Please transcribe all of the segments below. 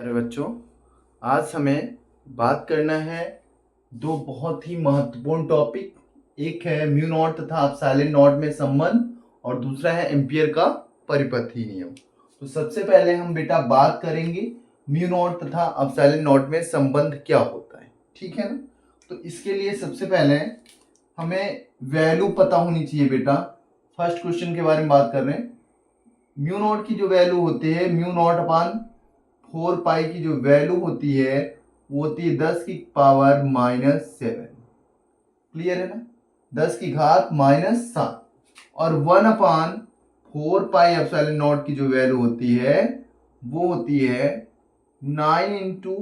अरे बच्चों, आज हमें बात करना है दो बहुत ही महत्वपूर्ण टॉपिक। एक है म्यू नॉट तथा एप्सिलॉन नॉट में संबंध और दूसरा है एम्पियर का परिपथीय नियम। तो सबसे पहले हम बेटा बात करेंगे म्यू नॉट तथा एप्सिलॉन नॉट में संबंध क्या होता है, ठीक है ना। तो इसके लिए सबसे पहले हमें वैल्यू पता होनी चाहिए बेटा। फर्स्ट क्वेश्चन के बारे में बात कर रहे हैं। म्यू नॉट की जो वैल्यू होती है, म्यू नॉट अपान 4 पाई की जो वैल्यू होती है वो होती है 10⁻⁻7। क्लियर है ना, 10⁻⁻7। और 1/4 पाई एप्सिलॉन नॉट की जो वैल्यू होती है वो होती है 9 इंटू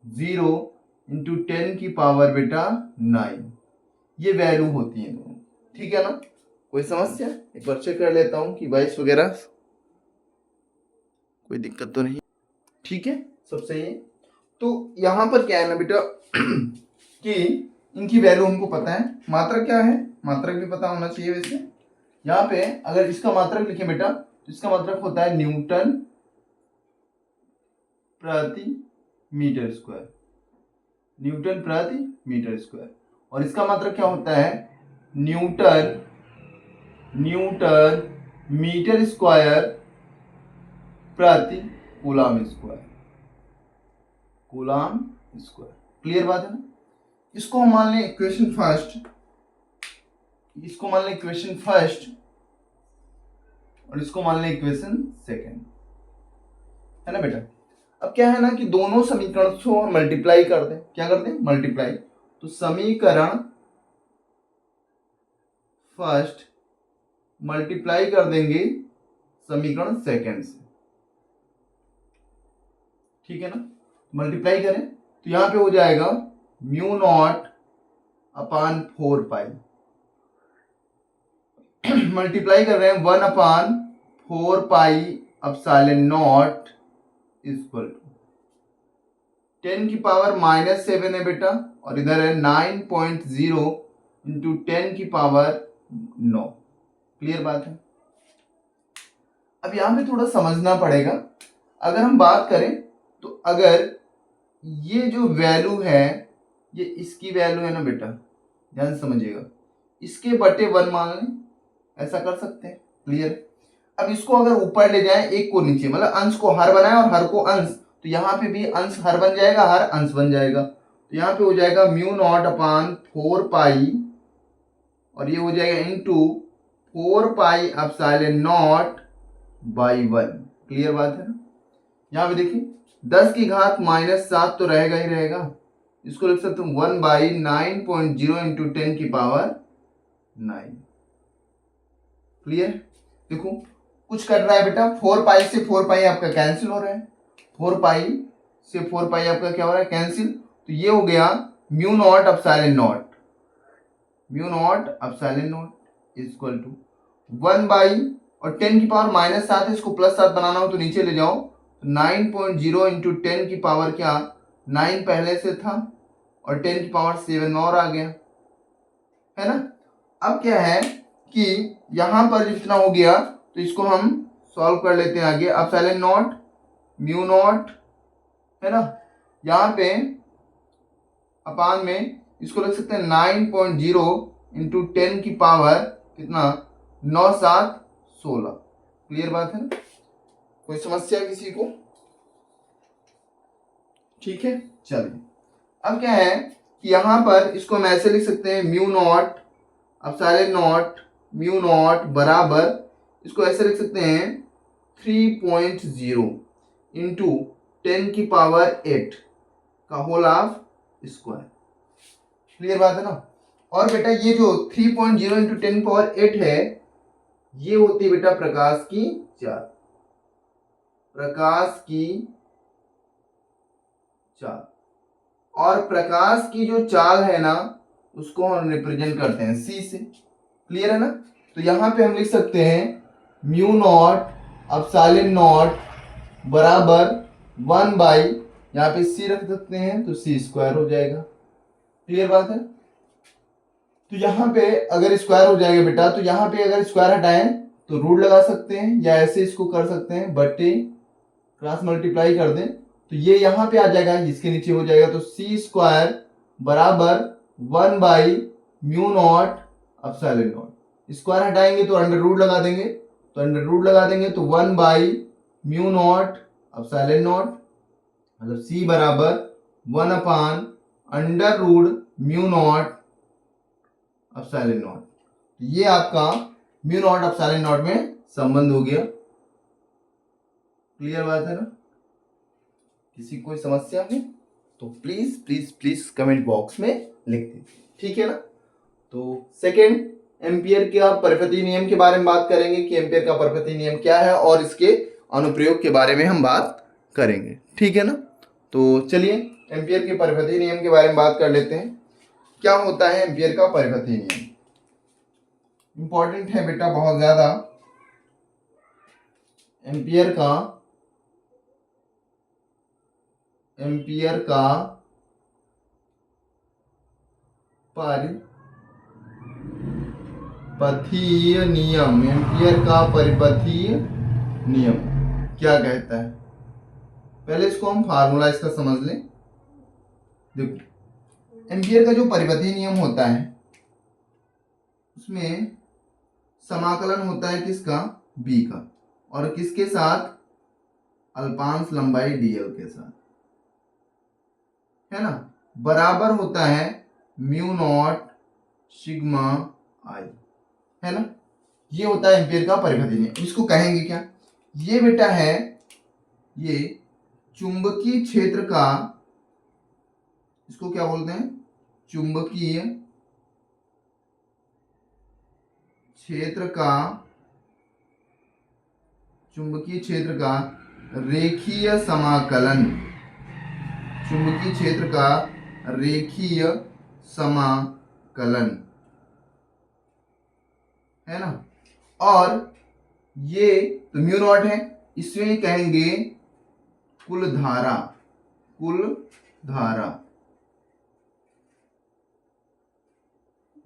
0 इंटू 10⁻⁹ बेटा 9। ये वैल्यू होती है दोनों, ठीक है ना। कोई समस्या? एक बार चेक कर लेता हूं कि बाइस वगैरह कोई दिक्कत तो नहीं, ठीक है, सब सही है। तो यहां पर क्या है ना बेटा कि इनकी वैल्यू हमको पता है। मात्रक क्या है, मात्रक भी पता होना चाहिए। वैसे यहाँ पे अगर इसका मात्रक लिखे बेटा तो इसका मात्रक होता है न्यूटन प्रति मीटर स्क्वायर, न्यूटन प्रति मीटर स्क्वायर। और इसका मात्रक क्या होता है, न्यूटन मीटर स्क्वायर प्रति coulomb square, coulomb square. Clear बात है ना। इसको हम मान लें इक्वेशन फर्स्ट, इसको मान लें इक्वेशन फर्स्ट और इसको मान लें इक्वेशन सेकंड, है ना बेटा। अब क्या है ना कि दोनों समीकरण को हम मल्टीप्लाई कर दें। क्या कर दें? मल्टीप्लाई। तो समीकरण फर्स्ट मल्टीप्लाई कर देंगे समीकरण सेकंड से, ठीक है ना। मल्टीप्लाई करें तो यहां पे हो जाएगा mu naught upon 4 pi, multiply कर रहे हैं 1/4 pi epsilon naught equal to 10⁻⁻7 है बेटा, और इधर है 9.0 इंटू 10⁻9। क्लियर बात है। अब यहां पे थोड़ा समझना पड़ेगा। अगर हम बात करें तो अगर ये जो वैल्यू है ये इसकी वैल्यू है ना बेटा, ध्यान से समझिएगा, इसके बटे 1 मान लें, ऐसा कर सकते हैं। क्लियर। अब इसको अगर ऊपर ले जाएं, एक को नीचे, मतलब अंश को हर बनाए और हर को अंश, तो यहाँ पे भी अंश हर बन जाएगा, हर अंश बन जाएगा। तो यहाँ पे हो जाएगा म्यू नॉट अपान 4 पाई और ये हो जाएगा into 4 pi epsilon not by 1। Clear बात है ना। यहाँ पे देखिए 10⁻⁻7 तो रहेगा ही रहेगा, इसको लिख सकते हैं 1/9.0 इंटू 10⁻9। क्लियर। देखो कुछ कर रहा है बेटा, 4 पाई से 4 पाई आपका कैंसिल हो रहा है, 4 पाई से 4 पाई आपका क्या हो रहा है, कैंसिल। तो ये हो गया mu naught epsilon naught, mu naught epsilon naught equal to 1 by, और 10⁻⁻7 इसको +7 बनाना हो तो नीचे ले जाओ, 9.0 इंटू 10⁻, क्या 9 पहले से था और 10⁻7 और आ गया, है ना। अब क्या है कि यहां पर जितना हो गया तो इसको हम सॉल्व कर लेते हैं आगे। एप्सिलॉन नॉट म्यू नॉट, है ना, यहाँ पे अपान में इसको लिख सकते हैं 9.0 इंटू 10 की पावर कितना, 9 7 16। क्लियर बात है ना। कोई समस्या किसी को? ठीक है, चलिए। अब क्या है कि यहां पर इसको हम ऐसे लिख सकते हैं mu naught epsilon naught mu not बराबर, इसको ऐसे लिख सकते हैं 3.0 इंटू 10⁸ का होल ऑफ स्क्वायर। क्लियर बात है ना। और बेटा ये जो 3.0 इंटू 10⁸ है ये होती है बेटा प्रकाश की चाल, प्रकाश की चाल। और प्रकाश की जो चाल है ना उसको हम रिप्रेजेंट करते हैं c से। क्लियर है ना। तो यहां पे हम लिख सकते हैं म्यू नॉट एप्सिलॉन नॉट बराबर 1 बाई, यहाँ पे c रख सकते हैं तो c² हो जाएगा। क्लियर बात है। तो यहाँ पे अगर स्क्वायर हो जाएगा बेटा, तो यहाँ पे अगर स्क्वायर हटाएं तो रूट लगा सकते हैं, या ऐसे इसको कर सकते हैं, बट्टे क्रॉस मल्टीप्लाई कर दें तो ये यहां पे आ जाएगा, इसके नीचे हो जाएगा, तो सी स्क्वायर बराबर 1/μ0 स्क्वायर हटाएंगे तो अंडर रूट लगा देंगे, तो अंडर रूट लगा देंगे तो 1/μ0 मतलब सी बराबर 1/√μ0 ये आपका μ0 में संबंध हो गया। क्लियर बात है ना? किसी कोई समस्या है तो please please please comment box में लिख दीजिए, ठीक है ना? तो सेकंड, एम्पियर का परिपथीय नियम के बारे में बात करेंगे कि एम्पियर का परिपथीय नियम क्या है और इसके अनुप्रयोग के बारे में हम बात करेंगे, ठीक है ना? तो चलिए एम्पियर के परिपथीय नियम के बारे में बात कर लेते हैं। क्या होता है एम्पियर का परिपथीय नियम? इंपॉर्टेंट है बेटा बहुत ज्यादा। एम्पियर का परिपथीय नियम, एम्पियर का परिपथीय नियम क्या कहता है? पहले इसको हम फार्मूला इसका समझ लें। देखो, एम्पियर का जो परिपथीय नियम होता है उसमें समाकलन होता है किसका? बी का, और किसके साथ? अल्पांश लंबाई dl के साथ, है ना? बराबर होता है μ0 सिग्मा i, है ना? ये होता है एम्पियर का परिपथीय नियम। इसको कहेंगे क्या? ये बेटा है ये चुंबकीय क्षेत्र का, इसको क्या बोलते हैं? चुंबकीय क्षेत्र का रेखीय समाकलन, चुंबकीय क्षेत्र का रेखीय समाकलन, है ना? और ये तो μ0 है, इसमें कहेंगे कुल धारा,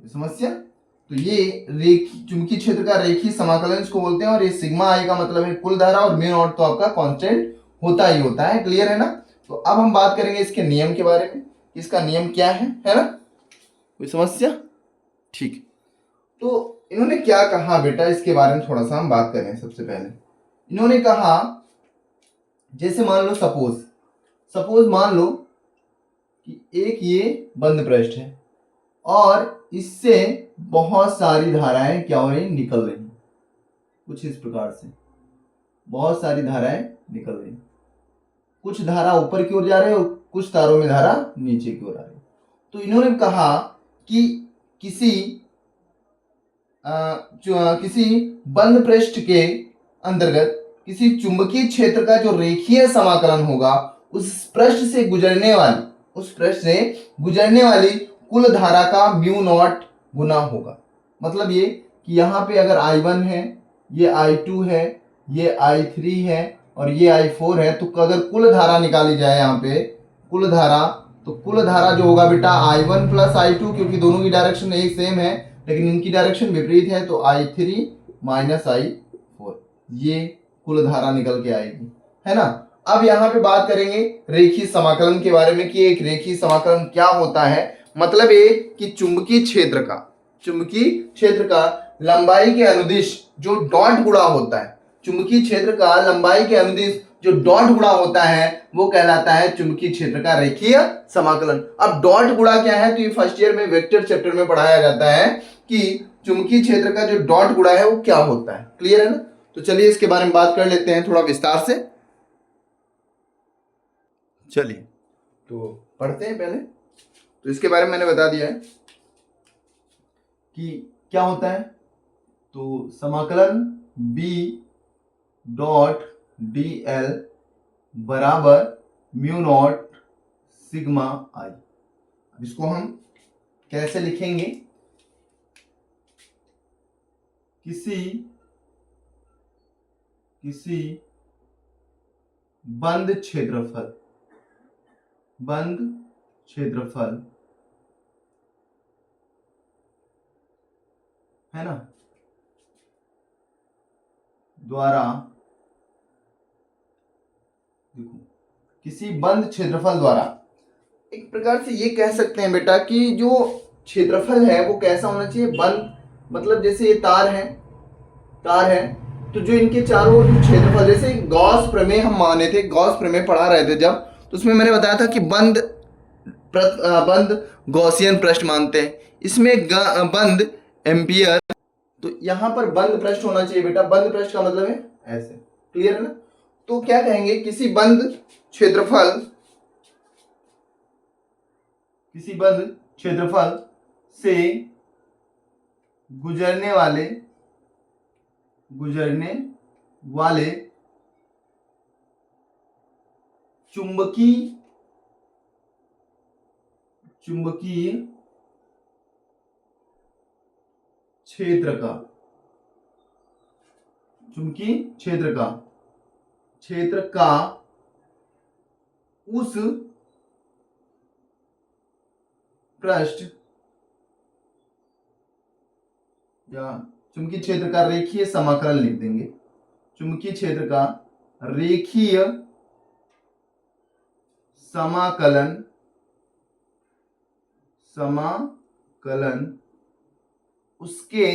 समस्या? तो ये चुंबकीय क्षेत्र का रेखीय समाकलन इसको बोलते हैं, और ये सिग्मा आई का मतलब है कुल धारा, और μ0 तो आपका कांस्टेंट होता ही होता है। क्लियर है ना? तो अब हम बात करेंगे इसके नियम के बारे में, इसका नियम क्या है ना? कोई समस्या? ठीक। तो इन्होंने क्या कहा बेटा, इसके बारे में थोड़ा सा हम बात करें। सबसे पहले इन्होंने कहा, जैसे मान लो सपोज मान लो कि एक ये बंद पृष्ठ है और इससे बहुत सारी धाराएं क्या हो रही? निकल रही, कुछ इस प्रकार से बहुत सारी धाराएं निकल रही, कुछ धारा ऊपर की ओर जा रही है और कुछ तारों में धारा नीचे की ओर आ रही। तो इन्होंने कहा कि किसी बंद पृष्ठ के अंतर्गत किसी चुंबकीय क्षेत्र का जो रेखीय समाकलन होगा उस पृष्ठ से गुजरने वाली कुल धारा का μ0 गुना होगा। मतलब ये कि यहाँ पे अगर I1 है, ये I2 है, ये I3 है और ये I4 है, तो अगर कुल धारा निकाली जाए यहाँ पे कुल धारा जो होगा बेटा I1 प्लस I2, क्योंकि दोनों की डायरेक्शन एक सेम है लेकिन इनकी डायरेक्शन विपरीत है, तो I3 माइनस I4, ये कुल धारा निकल के आएगी, है ना? अब यहाँ पे बात करेंगे रेखीय समाकलन के बारे में कि एक रेखीय समाकलन क्या होता है। मतलब ये कि चुंबकीय क्षेत्र का लंबाई के अनुदिश जो डॉट गुणा होता है, चुंबकीय क्षेत्र का लंबाई के अनुदिश जो डॉट गुणा होता है वो कहलाता है चुंबकीय क्षेत्र का रेखीय समाकलन। अब डॉट गुणा क्या है? तो ये फर्स्ट ईयर में वेक्टर चैप्टर में पढ़ाया जाता है कि चुंबकीय क्षेत्र का जो डॉट गुणा है वो क्या होता है। क्लियर है ना? तो चलिए इसके बारे में बात कर लेते हैं थोड़ा विस्तार से। चलिए तो पढ़ते हैं पहले। तो इसके बारे में मैंने बता दिया है कि क्या होता है। तो समाकलन b डॉट dl बराबर μ0 सिग्मा i। अब इसको हम कैसे लिखेंगे? किसी बंद क्षेत्रफल है ना द्वारा, देखो किसी बंद क्षेत्रफल द्वारा, एक प्रकार से ये कह सकते हैं बेटा कि जो क्षेत्रफल है वो कैसा होना चाहिए, बंद, मतलब जैसे ये तार है तो जो इनके चारों ओर क्षेत्रफल, जैसे गॉस प्रमेय हम माने थे, गॉस प्रमेय पढ़ा रहे थे जब, तो उसमें मैंने बताया था कि बंद गॉसियन पृष्ठ मानते हैं, इसमें बंद एम्पियर, तो यहां पर बंद पृष्ठ होना चाहिए बेटा। बंद पृष्ठ का मतलब है ऐसे, क्लियर है ना। तो क्या कहेंगे, किसी बंद क्षेत्रफल से गुजरने वाले चुंबकीय क्षेत्र का उस पृष्ठ या चुंबकीय क्षेत्र का रेखीय समाकलन लिख देंगे। चुंबकीय क्षेत्र का रेखीय समाकलन उसके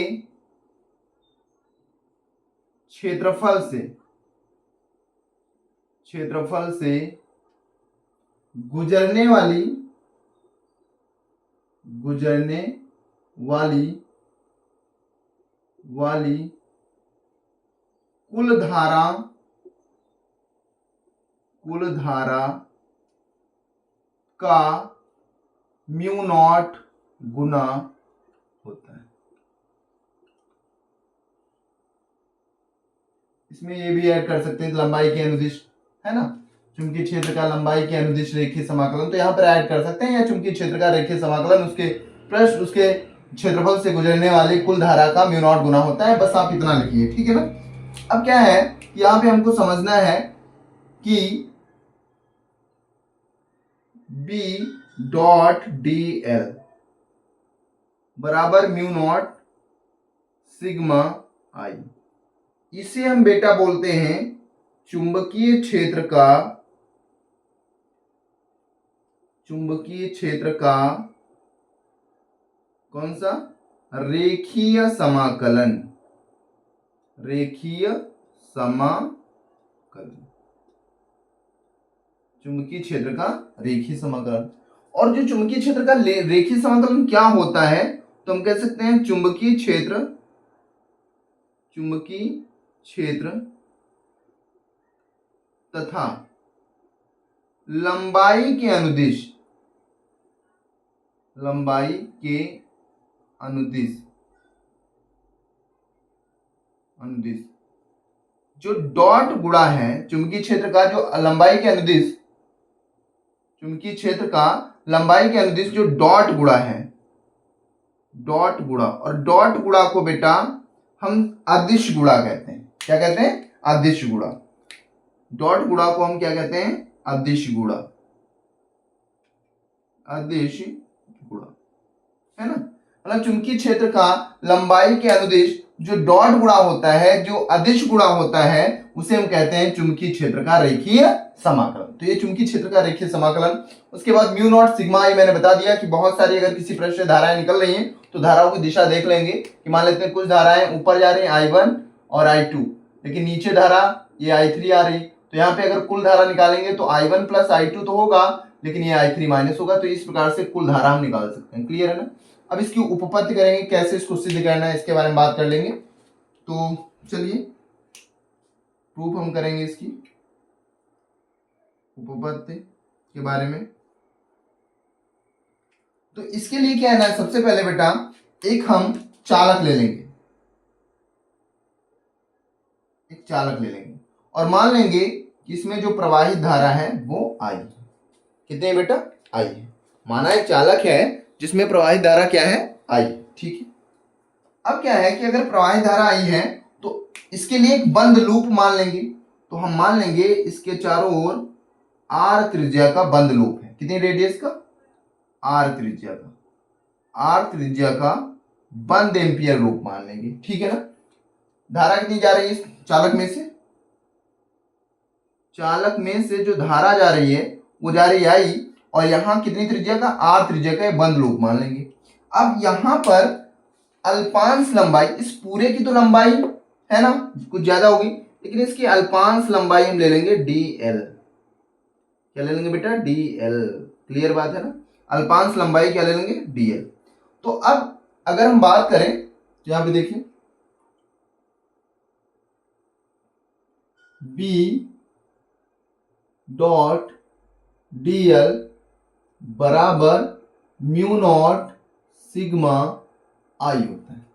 क्षेत्रफल से गुजरने वाली कुल धारा का म्यू नॉट गुना होता है। इसमें ये भी ऐड कर सकते हैं लंबाई के अनुदिश, है ना, चुंबकीय क्षेत्र का लंबाई के अनुदिश रेखीय समाकलन, तो यहाँ पर ऐड कर सकते हैं, या चुंबकीय क्षेत्र का रेखीय समाकलन उसके पृष्ठ उसके क्षेत्रफल से गुजरने वाली कुल धारा का म्यू नॉट गुना होता है। बस आप इतना लिखिए, ठीक है ना। अब क्या है, यहाँ पे हमको समझना है कि B डॉट डी एल बराबर म्यू नॉट सिग्मा आई, इसे हम बेटा बोलते हैं चुंबकीय क्षेत्र का कौन सा, रेखीय समाकलन। चुंबकीय क्षेत्र का रेखीय समाकलन। और जो चुंबकीय क्षेत्र का रेखीय समाकलन क्या होता है, तो हम कह सकते हैं चुंबकीय क्षेत्र तथा लंबाई के अनुदिश जो डॉट गुणा है, चुंबकीय क्षेत्र का जो लंबाई के अनुदिश, चुंबकीय क्षेत्र का लंबाई के अनुदिश जो डॉट गुणा है, और डॉट गुणा को बेटा हम अदिश गुणा कहते हैं। क्या कहते हैं, अदिश गुणा। डॉट गुणा को हम क्या कहते हैं, अदिश गुणा, है ना। मतलब चुंबकीय क्षेत्र का लंबाई के अनुदिश जो डॉट गुणा होता है, जो अदिश गुणा होता है, उसे हम कहते हैं चुंबकीय क्षेत्र का रेखीय समाकलन। तो ये चुंबकीय क्षेत्र का रेखीय समाकलन। उसके बाद म्यू नॉट सिग्मा आई मैंने बता दिया कि बहुत सारी अगर किसी पृष्ठ से धाराएं निकल रही हैं तो धाराओं की दिशा देख लेंगे कि मान लेते हैं कुछ धाराएं ऊपर जा रही हैं I1 और I2, लेकिन नीचे धारा ये I3 आ रही, तो यहाँ पे अगर कुल धारा निकालेंगे तो I1 प्लस I2 तो होगा, लेकिन ये I3 माइनस होगा। तो इस प्रकार से कुल धारा हम निकाल सकते हैं, क्लियर है ना। अब इसकी उपपत्ति करेंगे, कैसे इसको सिद्ध करना है इसके बारे में बात कर लेंगे। तो चलिए प्रूफ हम करेंगे इसकी उपपत्ति के बारे में। तो इसके लिए क्या है ना, सबसे पहले बेटा एक हम चालक ले लेंगे और मान लेंगे कि इसमें जो प्रवाहित धारा है वो आई, कितने बेटा, आई है। माना एक चालक है जिसमें प्रवाहित धारा क्या है, आई, ठीक है। अब क्या है कि अगर प्रवाहित धारा आई है तो इसके लिए एक बंद लूप मान लेंगे। तो हम मान लेंगे इसके चारों ओर आर त्रिज्या का बंद लूप है। कितनी रेडियस का, आर त्रिज्या का बंद एम्पियर लूप मान लेंगे, ठीक है ना। धारा कितनी जा रही है इस चालक में से, चालक में से जो धारा जा रही है वो जा रही है आई, और यहाँ कितनी त्रिज्या का, आर त्रिज्या का बंद लूप मान लेंगे। अब यहाँ पर अल्पांश लंबाई, इस पूरे की तो लंबाई है ना कुछ ज्यादा होगी, लेकिन इसकी अल्पांश लंबाई हम ले लेंगे dl। क्या ले लेंगे बेटा, dl। क्लियर बात है ना, अल्पांश लंबाई क्या ले लेंगे, dl। तो अब अगर हम बात करें तो यहां पे देखिए b डॉट dl बराबर म्यू नॉट सिग्मा आई होता है।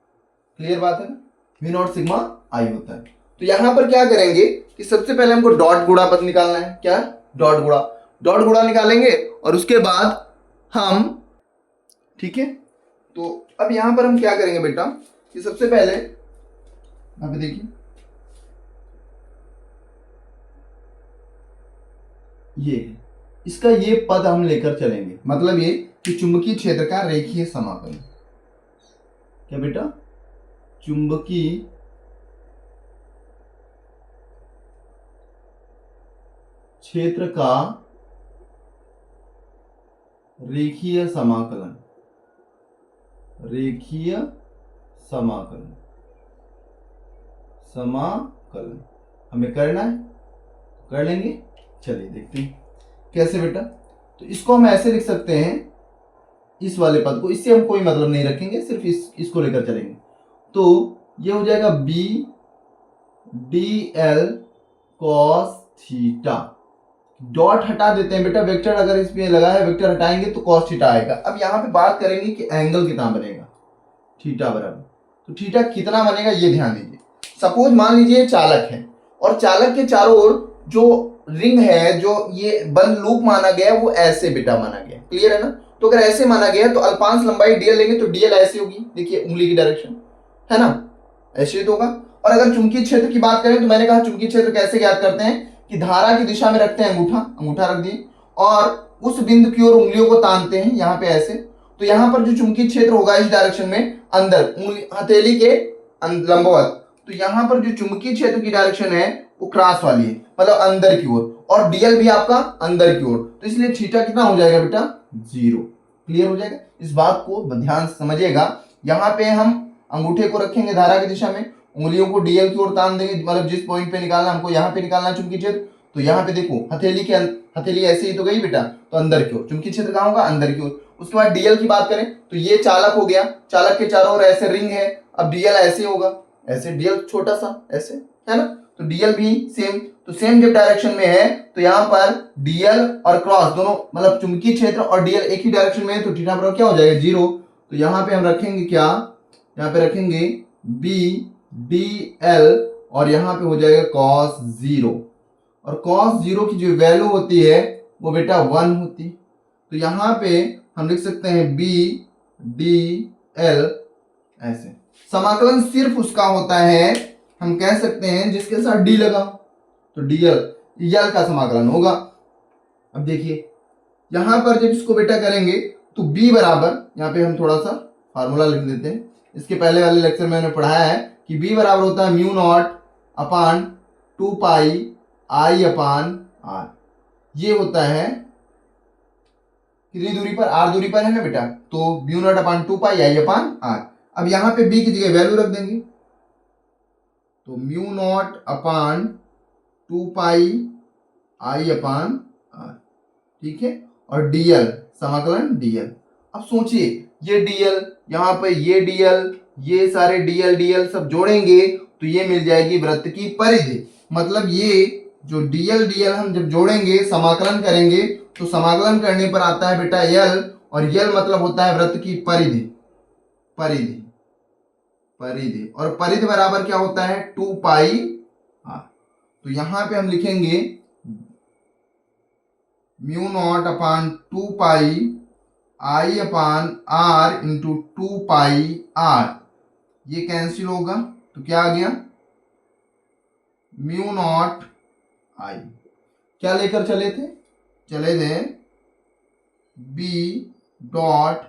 क्लियर बात है ना, म्यू नॉट सिग्मा आई होता है। तो यहां पर क्या करेंगे कि सबसे पहले हमको डॉट गुणा पद निकालना है। क्या, डॉट गुणा, डॉट गुणा निकालेंगे और उसके बाद हम, ठीक है, तो अब यहां पर हम क्या करेंगे बेटा कि सबसे पहले यहां पे देखिए ये है, इसका ये पद हम लेकर चलेंगे, मतलब ये कि चुंबकीय क्षेत्र का रेखीय समाकलन। क्या बेटा, चुंबकीय क्षेत्र का रेखीय समाकलन, रेखीय समाकलन, समाकलन हमें करना है, कर लेंगे। चलिए देखते हैं कैसे बेटा। तो इसको हम ऐसे लिख सकते हैं, इस वाले पद को, इससे हम कोई मतलब नहीं रखेंगे, सिर्फ इसको लेकर चलेंगे। तो ये हो जाएगा b dl cos theta. Dot हटा देते हैं बेटा, वेक्टर अगर इसमें लगा है वेक्टर हटाएंगे तो cos थीटा आएगा। अब यहाँ पे बात करेंगे कि एंगल कितना बनेगा, थीटा बराबर, तो थीटा कितना बनेगा ये ध्यान दीजिए। सपोज मान लीजिए चालक है और चालक के चारों ओर जो रिंग है, जो ये बंद लूप माना गया वो ऐसे बेटा माना गया। क्लियर है ना, तो अगर ऐसे माना गया तो अल्पांश लंबाई dl लेंगे तो dl ऐसे होगी, देखिए उंगली की डायरेक्शन है ना, ऐसे तो होगा। और अगर चुंबकीय क्षेत्र की बात करें तो मैंने कहा चुंबकीय क्षेत्र कैसे ज्ञात करते हैं कि धारा की दिशा में रखते हैं अंगूठा, अंगूठा रख दिए और उस बिंदु की ओर उंगलियों को तानते हैं यहाँ पे ऐसे, तो यहाँ पर जो चुंबकीय क्षेत्र होगा इस डायरेक्शन में अंदर उंगली हथेली के लंबवत, तो यहाँ पर जो चुंबकीय क्षेत्र की डायरेक्शन है वो क्रॉस वाली है, मतलब अंदर की ओर, और डीएल भी आपका अंदर की ओर, तो इसलिए थीटा कितना हो जाएगा बेटा, 0। क्लियर हो जाएगा, इस बात को ध्यान से समझिएगा। यहाँ पे हम अंगूठे को रखेंगे धारा की दिशा में, उंगलियों को डीएल की ओर तान देंगे, मतलब जिस पॉइंट पे निकालना हमको यहाँ पे निकालना चुंबकीय क्षेत्र, तो यहाँ पे देखो हथेली ऐसे ही तो गई बेटा, तो अंदर की ओर चुंबकीय क्षेत्र कहाँ होगा, अंदर की ओर। उसके बाद डीएल की बात करें तो ये चालक हो गया, चालक के चारों ओर ऐसे रिंग है, अब डीएल ऐसे होगा, ऐसे डीएल छोटा सा ऐसे है ना, तो डीएल भी सेम, तो सेम जब डायरेक्शन में है तो यहाँ पर डीएल और क्रॉस दोनों, मतलब चुंबकीय क्षेत्र और डीएल एक ही डायरेक्शन में है, तो थीटा बराबर क्या हो जाएगा, 0। तो यहाँ पे हम रखेंगे क्या, यहाँ पे रखेंगे बी डी एल और यहाँ पे हो जाएगा cos 0, और cos 0 की जो वैल्यू होती है वो बेटा 1 होती, तो यहाँ पे हम लिख सकते हैं बी डी एल ऐसे। समाकलन सिर्फ उसका होता है, हम कह सकते हैं जिसके साथ डी लगा, तो डीएल एल का समाकलन होगा। अब देखिए यहां पर जब इसको बेटा करेंगे तो b बराबर, यहाँ पे हम थोड़ा सा फार्मूला लिख देते हैं, इसके पहले वाले लेक्चर में मैंने पढ़ाया है कि b बराबर होता है mu naught upon 2 pi I upon R. ये होता है कितनी दूरी पर, r दूरी पर है ना बेटा, तो mu naught upon 2 pi I upon R. अब यहाँ पे b की जगह वैल्यू रख देंगे, तो mu naught upon 2 pi I upon R, ठीक है, और डीएल समाकलन डीएल। अब सोचिए ये डीएल, यहाँ पे ये डीएल, ये सारे डीएल डीएल सब जोड़ेंगे तो ये मिल जाएगी वृत्त की परिधि, मतलब ये जो डीएल डीएल हम जब जोड़ेंगे समाकलन करेंगे तो समाकलन करने पर आता है बेटा यल, और यल मतलब होता है वृत्त की परिधि, परिधि परिधि, और परिधि बराबर क्या होता है 2 पाई आर। तो यहां पे हम लिखेंगे mu naught upon 2 pi I upon R into 2 pi R, ये कैंसिल होगा तो क्या आ गया, म्यू नॉट आई, क्या लेकर चले थे B dot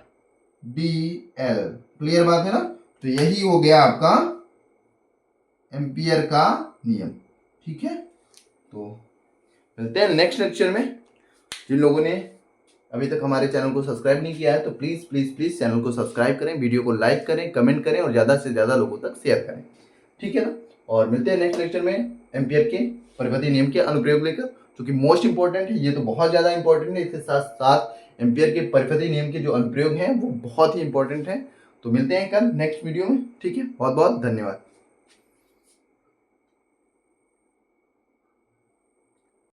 D L. Clear बात है ना, तो यही हो गया आपका एम्पियर का नियम, ठीक है। तो मिलते हैं नेक्स्ट लेक्चर में। जिन लोगों ने अभी तक हमारे चैनल को सब्सक्राइब नहीं किया है तो प्लीज़ प्लीज़ प्लीज़ चैनल को सब्सक्राइब करें, वीडियो को लाइक करें, कमेंट करें और ज़्यादा से ज़्यादा लोगों तक शेयर करें, ठीक है ना। और मिलते हैं नेक्स्ट लेक्चर में एम्पियर के परिपति नियम के अनुप्रयोग लेकर, जो कि मोस्ट इंपॉर्टेंट है। ये तो बहुत ज़्यादा इंपॉर्टेंट है, इसके साथ साथ एम्पियर के परिपति नियम के जो अनुप्रयोग हैं वो बहुत ही इंपॉर्टेंट है। तो मिलते हैं कल नेक्स्ट वीडियो में, ठीक है। बहुत बहुत धन्यवाद।